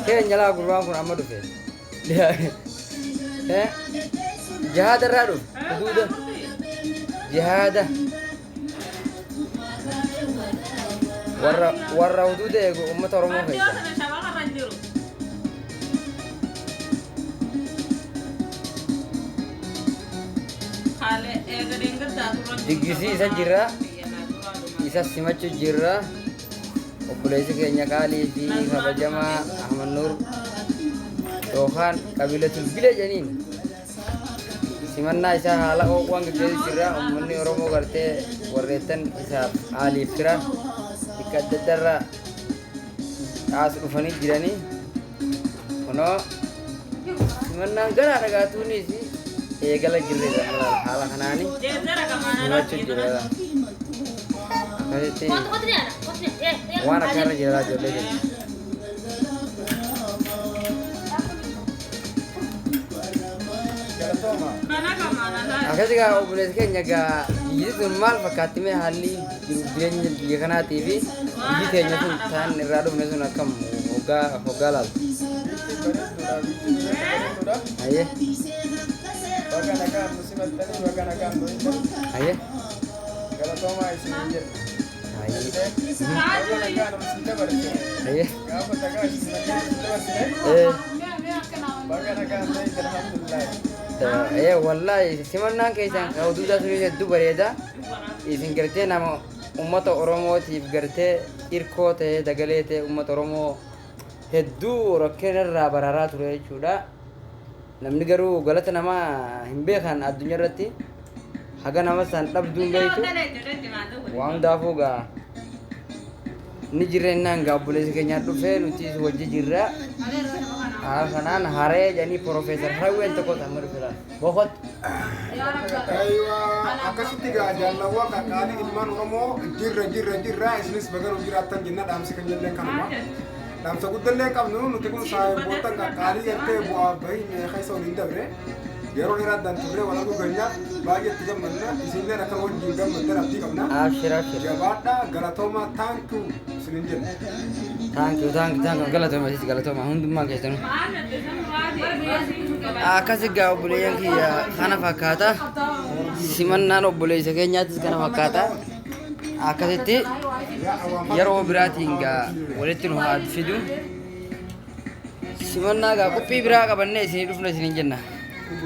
كين جلا قربان كون عمدو في جهاد الرادو حدود جهاد ورا حدود أمة أورمو كيسا دقيسي إسا جرا إسا سمچو جرا وبليسي كينيا قالي في خبجما أحمد نور روحان قبيلة البلا جنين سمنا إسا حالا وقوان قبيلة جرا أمني أورمو غرتي وريتن إسا آلي فرا إكاد درا آس رفاني جراني ونو سمنا غرا رغاتوني سي eegala jirreeda xaala xanaani waana kaara jiraa joolleeda akkasigaa obboleessa keenya gaa biyyi sun maal fakkaatime haalli jiru jireenya biyya kanaatii fi biyyi keenya sun taan irraa dhufne sun akkam hoggaa laaltu ayyee Bagana kan musibat tadi bagana kan bointer. Aye. Kalau toma isi injer. Aye. Bagana kan musibat bersih. Aye. Kau katakan isi musibat bersih. Bagana kan bointer alhamdulillah. Wallahi simanna kaisan kau duda suri seddu bareda. Isin garte nama ummata Oromo tiif garte irkote dagalete ummata Oromo heddu rakkenerra barara ture jechuudha. namni garuu galata nama hin beekan addunyaa irratti haga nama san dhabduun beektu waan daafuu gaa ni jireenyaan gaa obboleessa keenya dhufee nuti wajji jirra kanaan haree jedhanii Profeesar Hawween tokko kan marfilaan boqot akkasitti gaa jaallawaa qaqqaalii ilmaan Oromoo jirra isinis bagaruu jiraattan jenna dhaamsi kan jenneen kanuma Damsa guddalee qabnu nuti kun saayibootaan qaqqaalii ertee bu'aa bahii meeqa isa waliin dabre yeroo dheeraa addaan turree wal arguu ganyaa baay'eetti gammadna isinillee akka wajjin gammaddan abdii qabna abshira jabaadha galatoomaa taankuu isinin jenna taankuu galatoomaa hundummaa keessanuu akkasi gaa obboleeyyan kiyya kana fakkaata simannaan obboleessa keenyaattis kana fakkaata akkasitti yeroo biraatiin gaa walitti nu haa fidu simannaa gaa qophii biraa qabannee isinii dhufna isiniin jenna